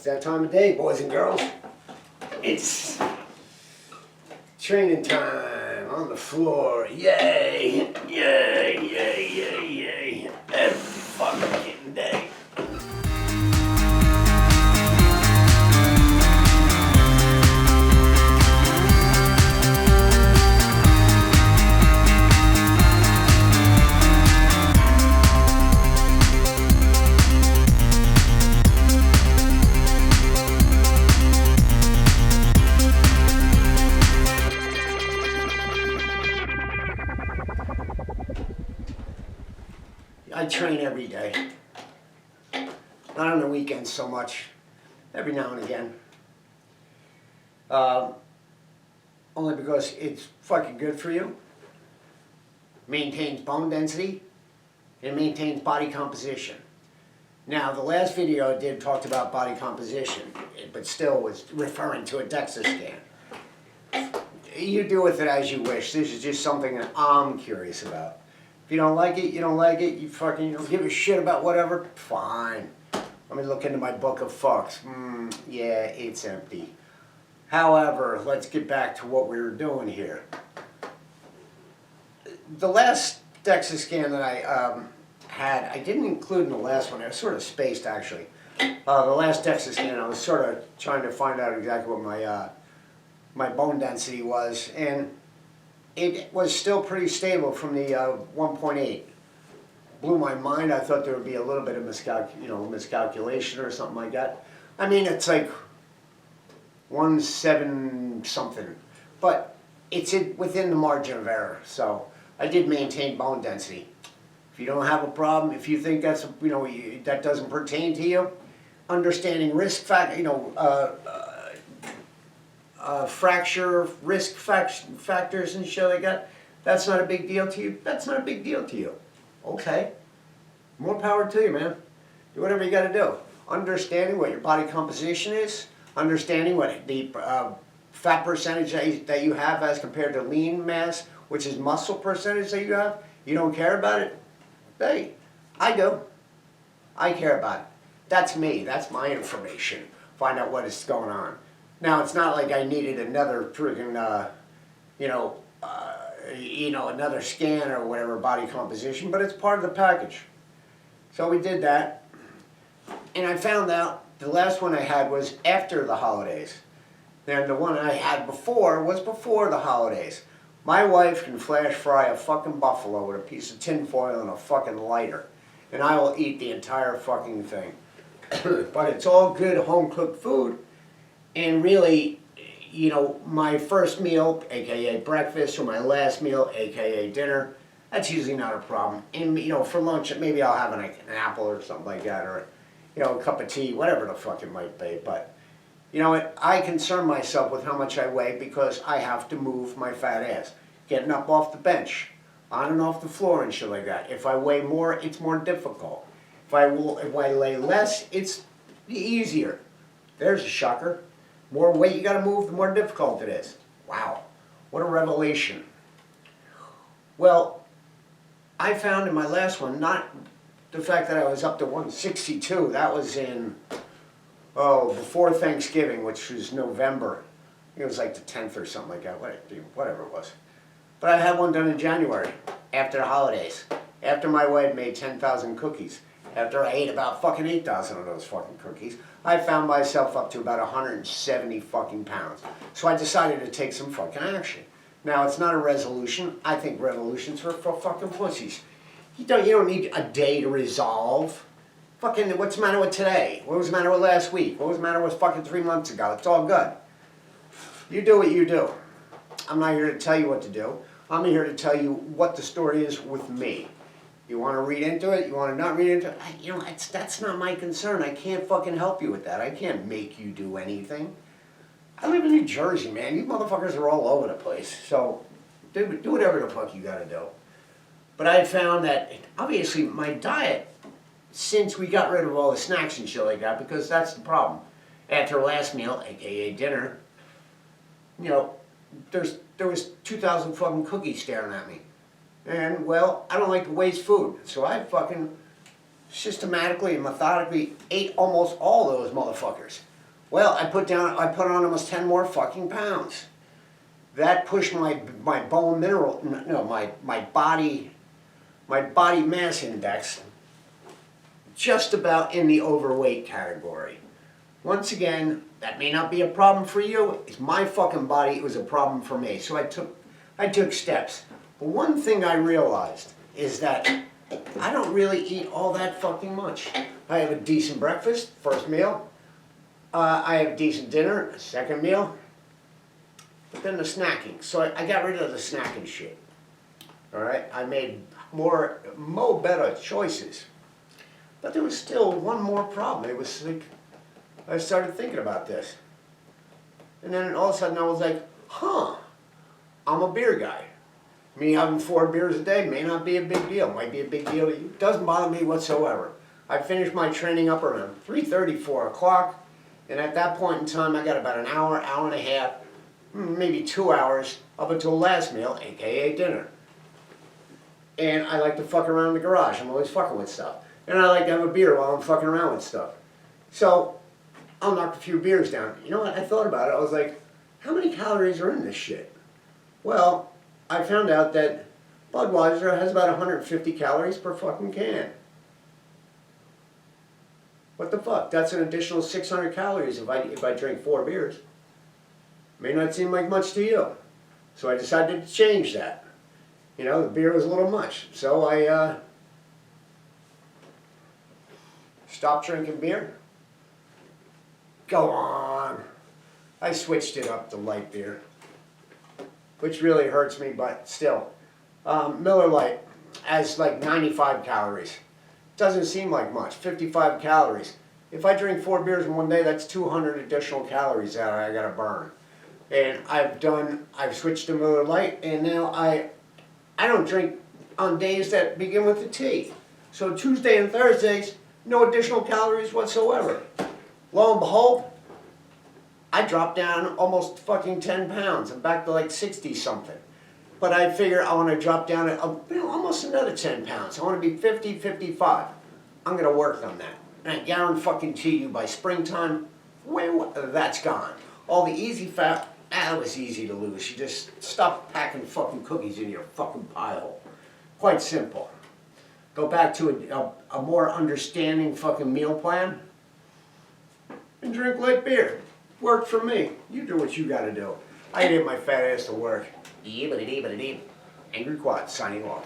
It's that time of day, boys and girls. It's training time on the floor. Yay! Yay! Yay! Yay! Yay! Every fucking day. I train every day. Not on the weekends so much. Every now and again. Only because it's fucking good for you. Maintains bone density. And maintains body composition. Now, the last video I did talked about body composition, but still was referring to a DEXA scan. You do with it as you wish. This is just something that I'm curious about. If you don't like it, you don't like it. You fucking don't give a shit about whatever. Fine. Let me look into my book of fucks. Yeah, it's empty. However, let's get back to what we were doing here. The last DEXA scan that I had, I didn't include in the last one. I was sort of spaced, actually. The last DEXA scan, I was sort of trying to find out exactly what my bone density was, and it was still pretty stable from the 1.8. Blew my mind. I thought there would be a little bit of miscalculation or something like that. I mean, it's like 1.7 something, but it's within the margin of error. So I did maintain bone density. If you don't have a problem, if you think that's that doesn't pertain to you, understanding risk fracture risk factors and shit like that, that's not a big deal to you. That's not a big deal to you. Okay, more power to you, man. Do whatever you got to do. Understanding what your body composition is, understanding what the fat percentage that you have as compared to lean mass, which is muscle percentage that you have. You don't care about it? Hey, I do. I care about it. That's me. That's my information. Find out what is going on. Now, it's not like I needed another friggin', another scan or whatever, body composition, but it's part of the package. So we did that, and I found out the last one I had was after the holidays. And the one I had before was before the holidays. My wife can flash fry a fucking buffalo with a piece of tin foil and a fucking lighter, and I will eat the entire fucking thing. But it's all good home-cooked food. And really, my first meal, aka breakfast, or my last meal, aka dinner, that's usually not a problem. And for lunch, maybe I'll have an apple or something like that, or a cup of tea, whatever the fuck it might be. But you know what? I concern myself with how much I weigh because I have to move my fat ass, getting up off the bench, on and off the floor, and shit like that. If I weigh more, it's more difficult. If I lay less, it's easier. There's a shocker. More weight you got to move, the more difficult it is. Wow, what a revelation. Well, I found in my last one, not the fact that I was up to 162, that was in, before Thanksgiving, which was November. It was like the 10th or something like that, whatever it was. But I had one done in January, after the holidays, after my wife made 10,000 cookies. After I ate about fucking 8,000 of those fucking cookies, I found myself up to about 170 fucking pounds. So I decided to take some fucking action. Now, it's not a resolution. I think revolutions are for fucking pussies. You don't need a day to resolve. Fucking, what's the matter with today? What was the matter with last week? What was the matter with fucking 3 months ago? It's all good. You do what you do. I'm not here to tell you what to do. I'm here to tell you what the story is with me. You want to read into it? You want to not read into it? That's not my concern. I can't fucking help you with that. I can't make you do anything. I live in New Jersey, man. You motherfuckers are all over the place. So do whatever the fuck you got to do. But I found that, obviously, my diet, since we got rid of all the snacks and shit like that, because that's the problem. After last meal, aka dinner, there was 2,000 fucking cookies staring at me. And, well, I don't like to waste food, so I fucking systematically and methodically ate almost all those motherfuckers. Well, I put on almost 10 more fucking pounds. That pushed my bone mineral, no, my body mass index just about in the overweight category. Once again, that may not be a problem for you. It's my fucking body. It was a problem for me. So I took steps. But one thing I realized is that I don't really eat all that fucking much. I have a decent breakfast, first meal. I have a decent dinner, second meal. But then the snacking. So I got rid of the snacking shit. All right? I made more better choices. But there was still one more problem. It was like, I started thinking about this. And then all of a sudden I was like, I'm a beer guy. Me having 4 beers a day may not be a big deal. Might be a big deal to you. It doesn't bother me whatsoever. I finished my training up around 3:30, 4 o'clock. And at that point in time, I got about an hour, hour and a half, maybe 2 hours up until last meal, aka dinner. And I like to fuck around in the garage. I'm always fucking with stuff. And I like to have a beer while I'm fucking around with stuff. So I'll knock a few beers down. You know what? I thought about it. I was like, how many calories are in this shit? Well, I found out that Budweiser has about 150 calories per fucking can. What the fuck? That's an additional 600 calories if I drink 4 beers. May not seem like much to you. So I decided to change that. You know, the beer was a little much. So I stopped drinking beer. Go on. I switched it up to light beer, which really hurts me, but still. Miller Lite has like 95 calories. Doesn't seem like much, 55 calories. If I drink 4 beers in one day, that's 200 additional calories that I gotta burn. And I've switched to Miller Lite, and now I don't drink on days that begin with a T. So Tuesday and Thursdays, no additional calories whatsoever. Lo and behold, I dropped down almost fucking 10 pounds. I'm back to like 60 something. But I figure I want to drop down almost another 10 pounds. I want to be 50, 55. I'm going to work on that. And I guarantee you by springtime, that's gone. All the easy fat, that was easy to lose. You just stop packing fucking cookies in your fucking pile. Quite simple. Go back to a more understanding fucking meal plan and drink light beer. Worked for me. You do what you got to do. I get my fat ass to work. Angry Quad signing off.